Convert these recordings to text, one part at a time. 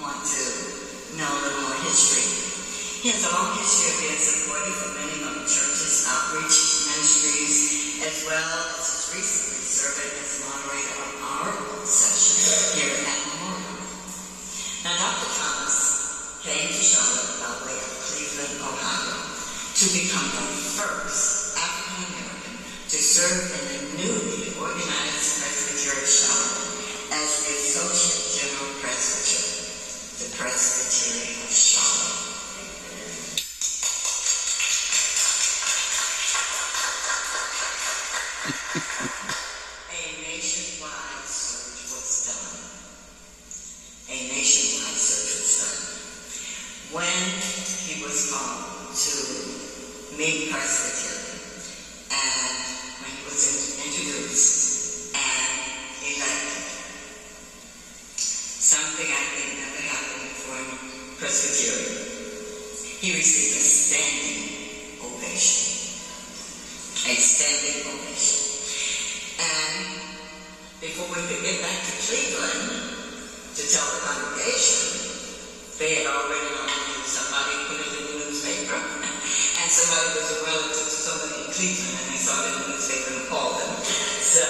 want to know a little more history. He has a long history of being supportive for many of the church's outreach ministries, as well as his recently serving as moderator of our session here at Memorial. Now, Dr. Thomas came to Charlotte by way of Cleveland, Ohio, to become the first African American to serve in the newly organized Presbytery of Charlotte as the Associate General Presbyter, the Presbytery of Charlotte. A nationwide search was done. When he was called to meet Presbytery, and when he was introduced and elected, something I think never happened before in Presbytery. He received a standing ovation. A standing ovation. And before we could get back to Cleveland to tell the congregation, they had already nominated somebody, put it in the newspaper, and somebody was a relative to somebody in Cleveland, and they saw it in the newspaper and called them. So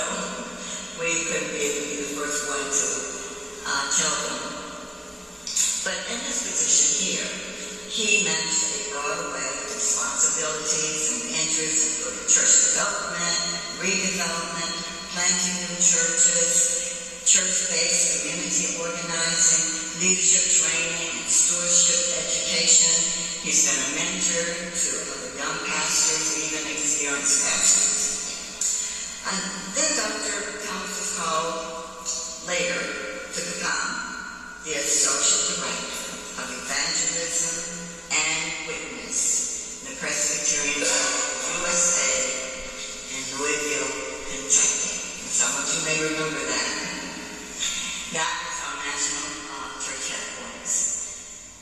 we couldn't be able to be the first one to tell them. But in his position here, he managed a broad array of responsibilities and interests, including church development, redevelopment, planting new churches, church-based community organizing, leadership training, and stewardship education. He's been a mentor to other young pastors, even experienced pastors. And then Dr. Thomas was called later to become the Associate Director of Evangelism and Witness in the Presbyterian Church USA in Louisville, Kentucky. And some of you may remember that. That was our national church headquarters.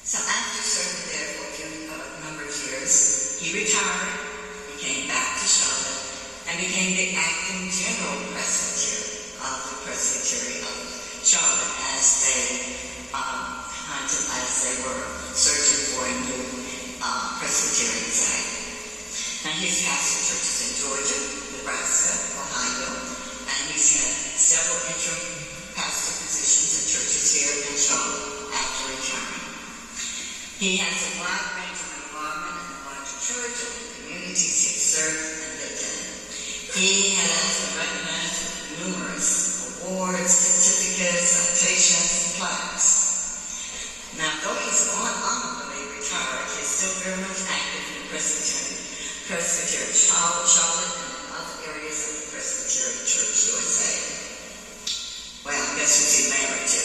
So after serving there for a number of years, he retired, he came back to Charlotte, and became the acting general presbyter of the Presbytery of Charlotte as they were searching for a new Presbyterian site. Now he's pastored churches in Georgia, Nebraska, Ohio, and he's had several interim pastor positions in churches here in Charlotte after retiring. He has a wide range of involvement in the larger church and the communities he has served and lived in. He has been recognized with numerous awards, certificates, citations, and plaques. Now, though he's honorably retired, he is still very much active in the Presbytery of Charlotte and in other areas of the Presbyterian Church USA. Well, I guess who's he married to?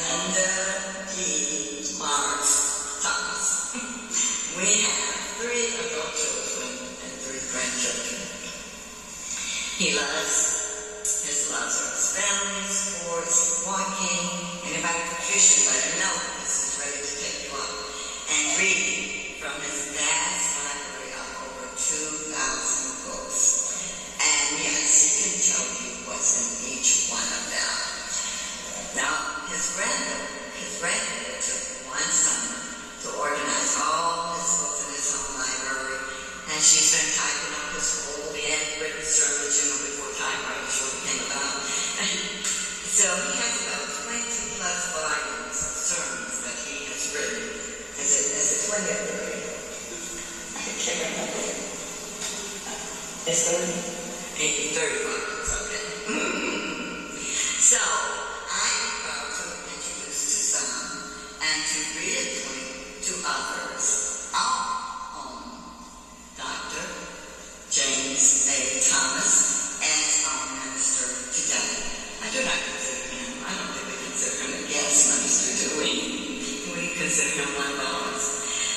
Linda P. Mars Thomas. We have 3 adult children and 3 grandchildren. He loves his family, sports, walking. Anybody for fishing, let him know. He's ready to take you up. And reading from his dad's library of over 2,000 books. And yes, he can tell you what's in each one of them. Now, his granddaughter took one summer to organize all his books in his home library, and she's been typing up his whole handwritten sermons, before typewriters really came about. So he has about 20 plus volumes of sermons that he has written. Is it 20 or 30? I can't remember. It's 30? 30 volumes, okay. So, I am proud to introduce to some and to reacquaint to others our own Dr. James A. Thomas as our minister today. I do not consider him, I don't think we consider him a guest minister, do we? We consider him one of ours.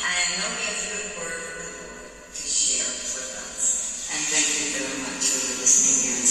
I know he has a good word from the Lord to share with us. And thank you very much for listening in.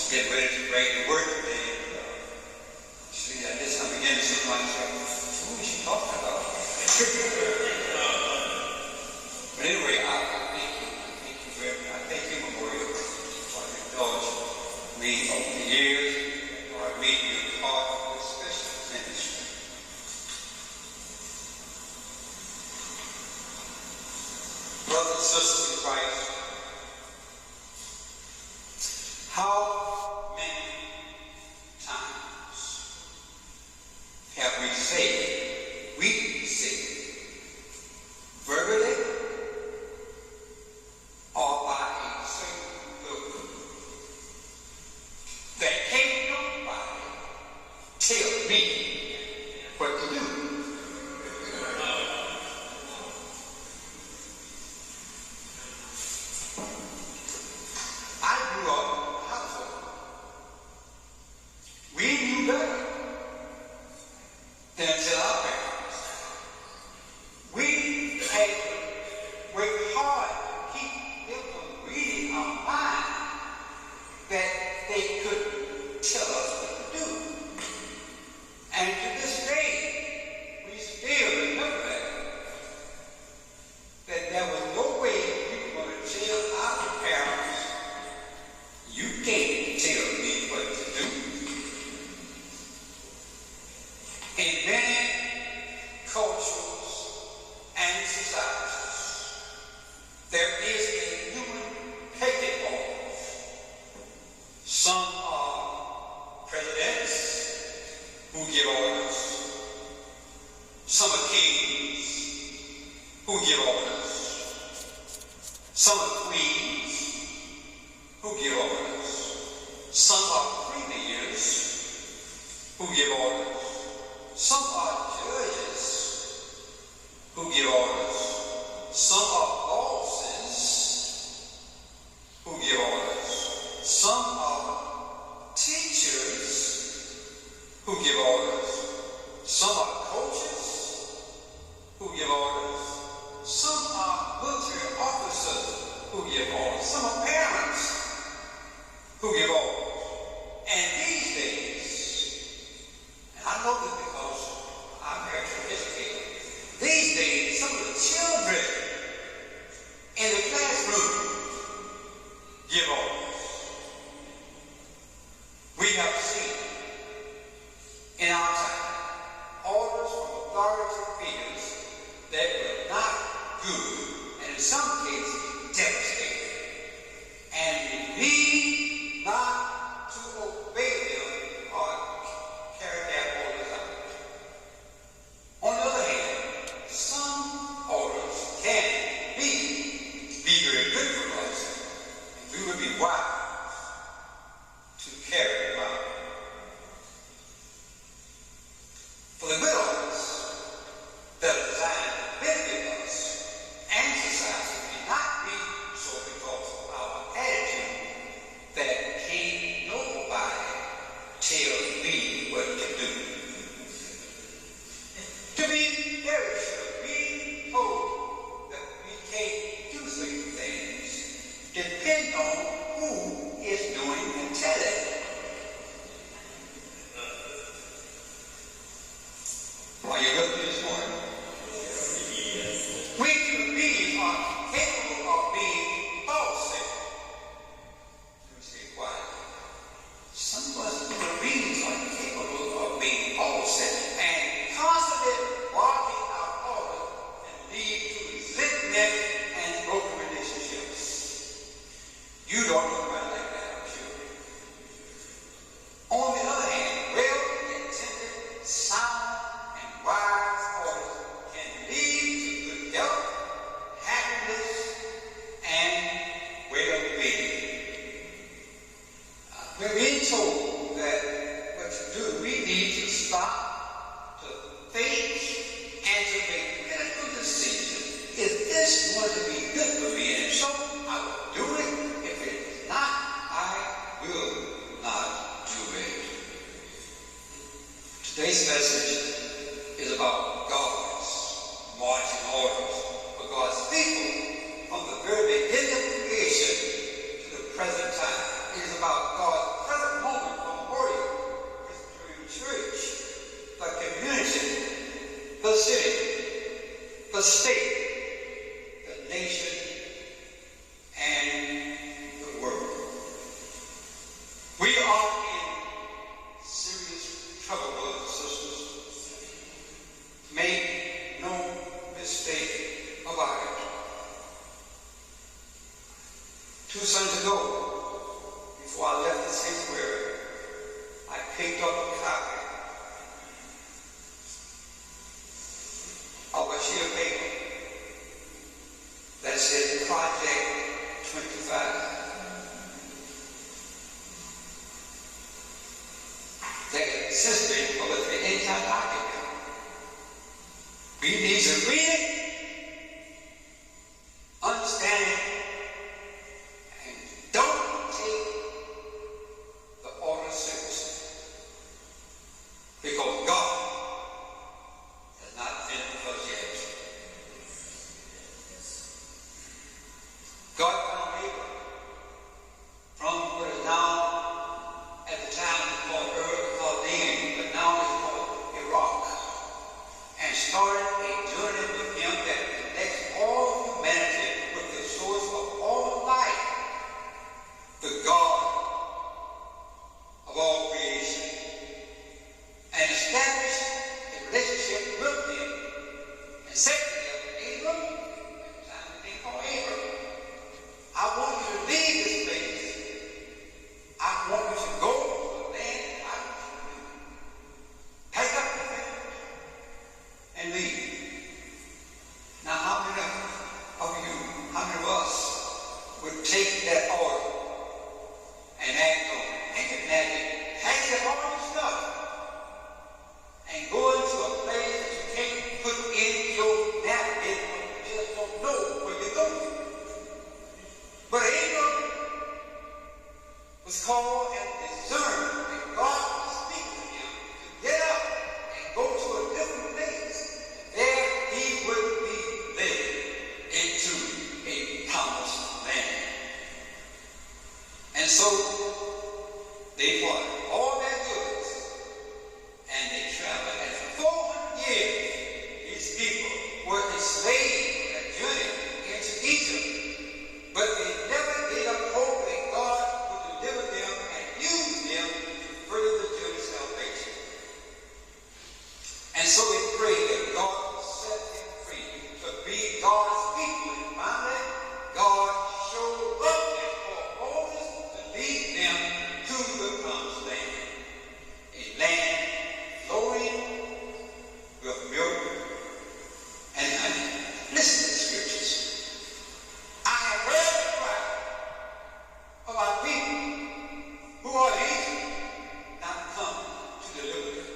Get ready to bring the word today. See, I began to say to myself, who is she talking about? But anyway, I thank you. I thank you, Memorial, for indulging me over the years, or me being part of this special ministry. Brothers and sisters in Christ, how many times have we said, verbally or by a certain group, that can't nobody tell me what to do? I grew up in a household. We knew better than to tell our parents. We had to work hard to keep them from reading our mind that they could tell us what to do. And to this day, we still remember that there was no way we were going to tell our parents, you can't tell me what to do. In many cultures and societies, there is a human pecking order. Some are presidents who give orders. Some are kings who give orders. Some are queens who give orders. Some are premiers who give orders. Some are judges who give orders. Some are bosses who give orders. Some are teachers who give orders. Some are coaches who give orders. Some are military officers who give orders. Some are parents who give orders. And these days, and I know this because I'm actually educated, these days some of the children in the classroom give orders. We have seen in our time orders from authority figures that were not good, and in some cases devastating. And we need not to obey them or carry their orders out. On the other hand, some orders can be very good for us, and we would be wise to carry them out. For the good orders that are designed to benefit us and society may not be so because of our attitude that can't nobody tell me what to do. To be very sure, being told that we can't do certain things depend on who is doing the telling. Are you with me this morning? We human beings are capable of being bossy. Let me say it quietly. Some of us human beings are capable of being bossy and constantly barking our orders and lead to resentment and broken relationships. You don't look right like that, I'm sure. On the other hand, well-intended, sound, and wise orders can lead to good health, happiness, and well-being. We're being told that what to do, we need to stop, to think, and to make critical decisions. Is this going to be good for me? And so I will do it. If it is not, I will not do it. Today's message is about God's marching orders for God's people from the very beginning of creation to the present time. It is about God's present the state, the nation, and the world. We are in serious trouble, brothers and sisters. Make no mistake about it. 2 Sundays ago, before I left the sanctuary, I picked up a copy of a sheet of paper that said Project 25. That consisted of the entire document. We need to read it, understand it, and don't take the order seriously. Because God has not finished with us yet. God found Abraham from what is now at the time called Chaldean, but now it's called Iraq, and started a journey with him that connects all humanity with the source of all life, the God of all creation, and established a relationship with him, and said to him, Abram, at the time they called Abram, I want you to leave this place. I want you to go to the land I want you to live. Pack up your things and leave. Now, how many of you, how many of us would take that order and act on it? And imagine, pack up all your stuff and go into a place that you can't put in your napkin, you just don't know where you're going. But Abram was called and discerned, and God would speak to him to get up and go to a different place. There he would be led into a promised land. And so they brought all their goods and they traveled. And for 400 years, these people were enslaved in a journey into Egypt. But they never gave up hope that God would deliver them and use them to further the journey of salvation. And so they prayed that God would set them free to be God's people. And finally, God showed up and called Moses to lead them to the promised land. A land flowing with milk and honey. Listen to the scriptures. I have heard the cry of our people who are in Egypt not come to deliver them.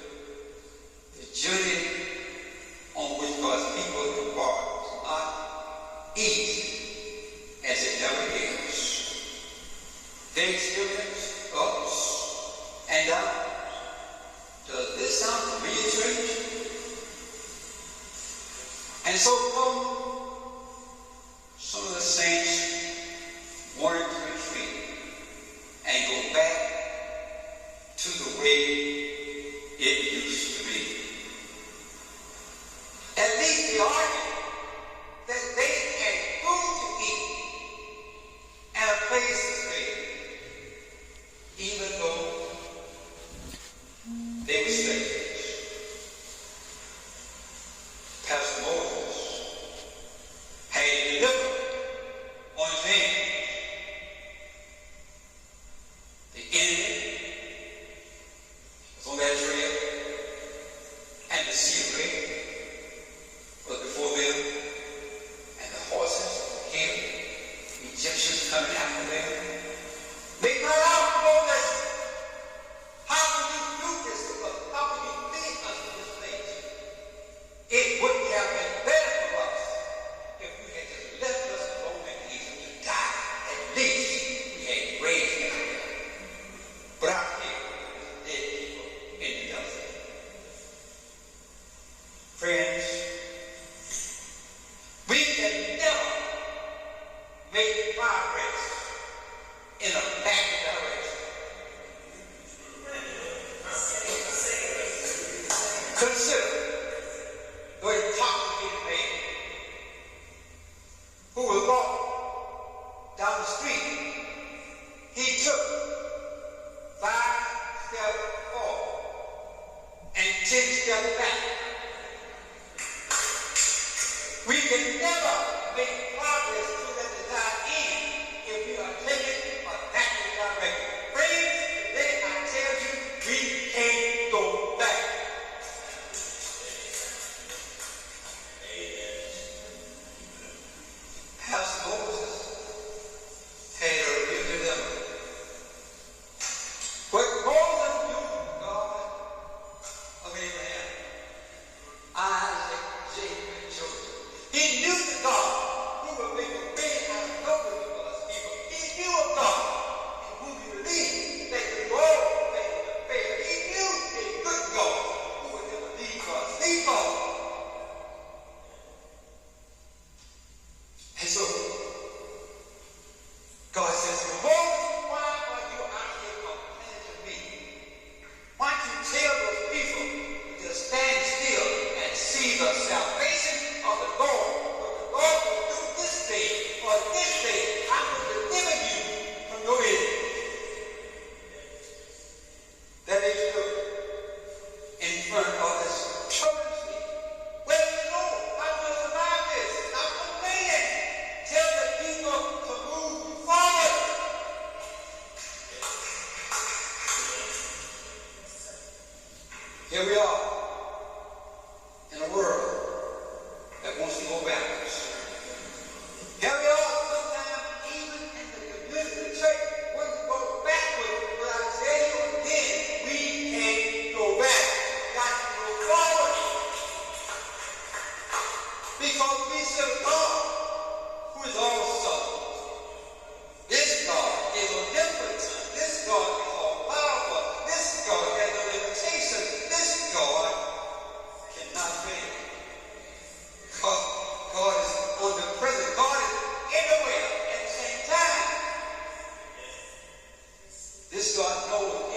The journey on which God's people embark is not easy as it never is. They experience ups and downs. Does this sound familiar, church? And so some of the saints wanted to retreat and go back to the way it used to be. At least they argued that they had food to eat and a place to stay, even though they were strangers. Pastor Moses had delivered on his hands. The enemy was on that trail, and the sea of red was before them, and the horses were here, the Egyptians coming after them. They cried out, Moses, how can you do this to us? How can you lead us to this place? It would have been better for us if we had just left us alone in Egypt to die. At least we had raised them. But out here, there's dead people in the desert. Friends, we can never make progress in a backward direction. Consider the intoxicated man Here we are in a world that wants to go backwards. Here we are sometimes even in the community, the church wants to go backwards. But I tell you again, we can't go back. Got to go forward. Because we serve God who is awesome. This God is omnipotent. This God is all powerful. This God has no limitation. This God cannot fail. God is omnipresent. God is everywhere at the same time. This God knows